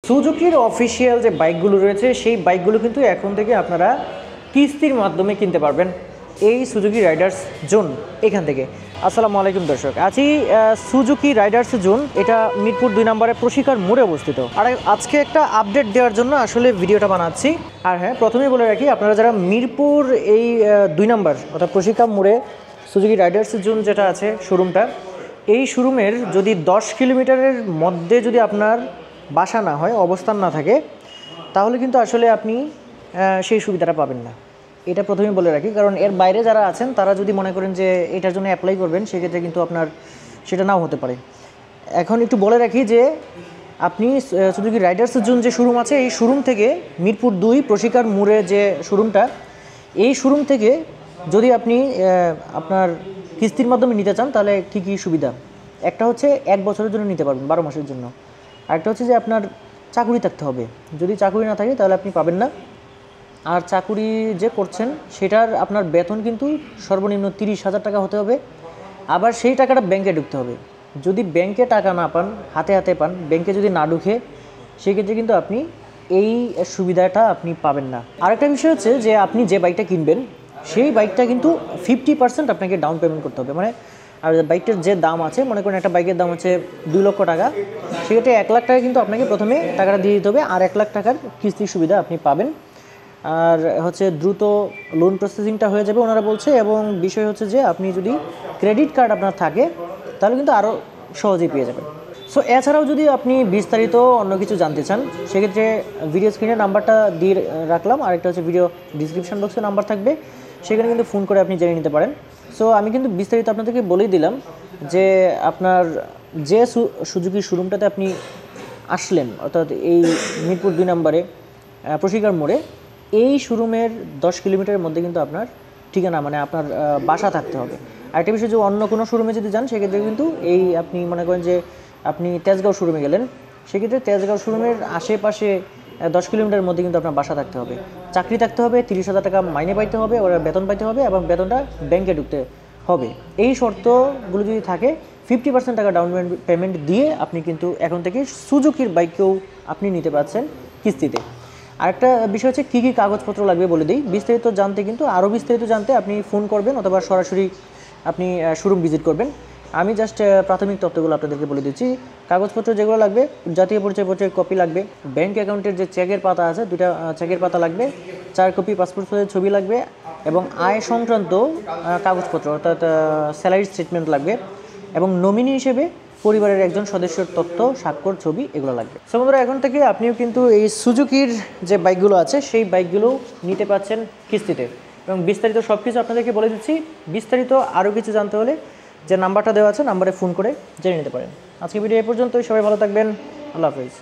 সুজুকির official যে বাইকগুলো রয়েছে সেই বাইকগুলো কিন্তু এখন থেকে আপনারা কিস্তির মাধ্যমে কিনতে পারবেন এই সুজুকি রাইডার্স জোন এখান থেকে। আসসালামু আলাইকুম দর্শক, আছি সুজুকি রাইডার্স জোন, এটা মিরপুর 2 নম্বরে প্রশিকার মোড়ে অবস্থিত। আর আজকে একটা আপডেট দেওয়ার জন্য আসলে ভিডিওটা বানাচ্ছি। আর হ্যাঁ, প্রথমেই বলে রাখি, আপনারা যারা মিরপুর এই 2 নম্বর অর্থাৎ প্রশিকার মোড়ে সুজুকি রাইডার্স জোন যেটা আছে শোরুমটা, এই শোরুমের যদি 10 কিলোমিটারের মধ্যে যদি আপনার বাসা না হয়, অবস্থান না থাকে, তাহলে কিন্তু আসলে আপনি সেই সুবিধাটা পাবেন না। এটা প্রথমেই বলে রাখি, কারণ এর বাইরে যারা আছেন তারা যদি মনে করেন যে এটার জন্য অ্যাপ্লাই করবেন, সেক্ষেত্রে কিন্তু আপনার সেটা নাও হতে পারে। এখন একটু বলে রাখি যে আপনি সুজুকি রাইডার্স জোন যে শোরুম আছে, এই শোরুম থেকে মিরপুর 2 প্রশিকার মোড়ে যে শোরুমটা, এই শোরুম থেকে যদি আপনি আপনার কিস্তির মাধ্যমে নিতে চান, তাহলে কী কী সুবিধা? একটা হচ্ছে 1 বছরের জন্য নিতে পারবেন, 12 মাসের জন্য। আরেকটা হচ্ছে যে আপনার চাকুরি থাকতে হবে, যদি চাকুরি না থাকে তাহলে আপনি পাবেন না। আর চাকুরি যে করছেন সেটার আপনার বেতন কিন্তু সর্বনিম্ন 30,000 টাকা হতে হবে। আবার সেই টাকাটা ব্যাংকে ঢুকতে হবে। যদি ব্যাংকে টাকা না পান, হাতে হাতে পান, ব্যাংকে যদি না ঢুকে, সেক্ষেত্রে কিন্তু আপনি এই সুবিধাটা আপনি পাবেন না। আরেকটা বিষয় হচ্ছে যে আপনি যে বাইকটা কিনবেন, সেই বাইকটা কিন্তু 50% আপনাকে ডাউন পেমেন্ট করতে হবে। মানে আর বাইকটার যে দাম আছে, মনে করেন একটা বাইকের দাম হচ্ছে 2 লক্ষ টাকা, সেক্ষেত্রে 1 লাখ টাকা কিন্তু আপনাকে প্রথমে টাকাটা দিয়ে দিতে হবে, আর 1 লাখ টাকার কিস্তির সুবিধা আপনি পাবেন। আর হচ্ছে দ্রুত লোন প্রসেসিংটা হয়ে যাবে ওনারা বলছে, এবং বিষয় হচ্ছে যে আপনি যদি ক্রেডিট কার্ড আপনার থাকে তাহলে কিন্তু আরও সহজেই পেয়ে যাবেন। সো এছাড়াও যদি আপনি বিস্তারিত অন্য কিছু জানতে চান, সেক্ষেত্রে ভিডিও স্ক্রিনে নাম্বারটা দিয়ে রাখলাম, আরেকটা হচ্ছে ভিডিও ডিসক্রিপশন বক্সে নাম্বার থাকবে, সেখানে কিন্তু ফোন করে আপনি জেনে নিতে পারেন। সো আমি কিন্তু বিস্তারিত আপনাদেরকে বলেই দিলাম যে আপনার যে সুজুকি শোরুমটাতে আপনি আসলেন, অর্থাৎ এই মিরপুর 2 নম্বরে প্রশিকার মোড়ে, এই শোরুমের 10 কিলোমিটারের মধ্যে কিন্তু আপনার ঠিকানা, মানে আপনার বাসা থাকতে হবে। আরেকটা বিষয় যে অন্য কোনো শোরুমে যদি যান, সেক্ষেত্রে কিন্তু এই আপনি মনে করেন যে আপনি তেজগাঁও শোরুমে গেলেন, সেক্ষেত্রে তেজগাঁও শোরুমের আশেপাশে 10 কিলোমিটারের মধ্যে কিন্তু আপনার বাসা থাকতে হবে, চাকরি থাকতে হবে, 30,000 টাকা মাইনে পাইতে হবে, ওরা বেতন পাইতে হবে, এবং বেতনটা ব্যাংকে ঢুকতে হবে। এই শর্তগুলো যদি থাকে, 50% টাকা ডাউন পেমেন্ট দিয়ে আপনি কিন্তু এখন থেকে সুজুকির বাইককেও আপনি নিতে পারছেন কিস্তিতে। আরেকটা বিষয় হচ্ছে কী কী কাগজপত্র লাগবে বলে দিই। বিস্তারিত জানতে কিন্তু, আরও বিস্তারিত জানতে আপনি ফোন করবেন অথবা সরাসরি আপনি শোরুম ভিজিট করবেন। আমি জাস্ট প্রাথমিক তথ্যগুলো আপনাদেরকে বলে দিচ্ছি। কাগজপত্র যেগুলো লাগবে, জাতীয় পরিচয়পত্রের কপি লাগবে, ব্যাংক অ্যাকাউন্টের যে চেকের পাতা আছে 2টা চেকের পাতা লাগবে, 4 কপি পাসপোর্ট সাইজের ছবি লাগবে, এবং আয় সংক্রান্ত কাগজপত্র অর্থাৎ স্যালারি স্টেটমেন্ট লাগবে, এবং নমিনি হিসেবে পরিবারের একজন সদস্যের তথ্য, স্বাক্ষর, ছবি, এগুলো লাগবে। সো বন্ধুরা, এখন থেকে আপনিও কিন্তু এই সুজুকির যে বাইকগুলো আছে সেই বাইকগুলো নিতে পারছেন কিস্তিতে, এবং বিস্তারিত সব কিছু আপনাদেরকে বলে দিচ্ছি। বিস্তারিত আরও কিছু জানতে হলে যে নাম্বারটা দেওয়া আছে, নাম্বারে ফোন করে জেনে নিতে পারেন। আজকে ভিডিও এ পর্যন্তই। সবাই ভালো থাকবেন। আল্লাহ হাফেজ।